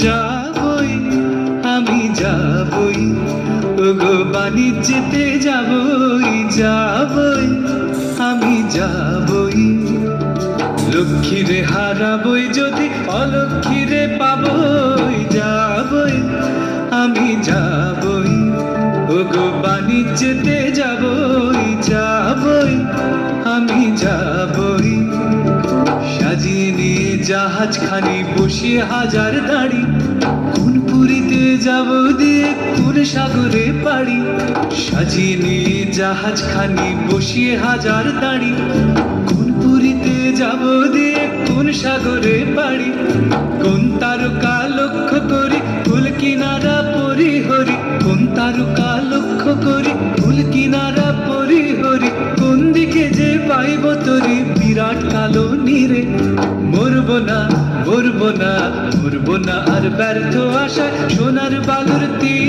যাবই আমি যাবই, ওগো বাণিজ্যেতে যাবই, যাবই আমি যাবই। লক্ষ্মীরে হারাবই যদি অলক্ষ্মীরে পাবই, যাবই আমি যাবই, ওগো বাণিজ্যেতে যাবই, যাবই আমি যাবই। সাজিয়ে নিয়ে জাহাজখানি বসিয়ে হাজার দাড়ি, কোন পুরীতে যাব দিয়ে কোন সাগরে পাড়ি। সাজিয়ে নিয়ে জাহাজখানি বসিয়ে হাজার দাড়ি, কোন পুরীতে যাব দিয়ে কোন সাগরে পাড়ি। কোন তারকা লক্ষ্য করি ফুল কিনারা পরিহরি, কোন তারকা লক্ষ্য করি ফুল কিনারা পরিহরি। কোন দিকে যে পাইব তরি বিরাট কালো নীরে। মরবো না মরবো না মরবো না আর ব্যর্থ আশায় সোনার বালুর তীর।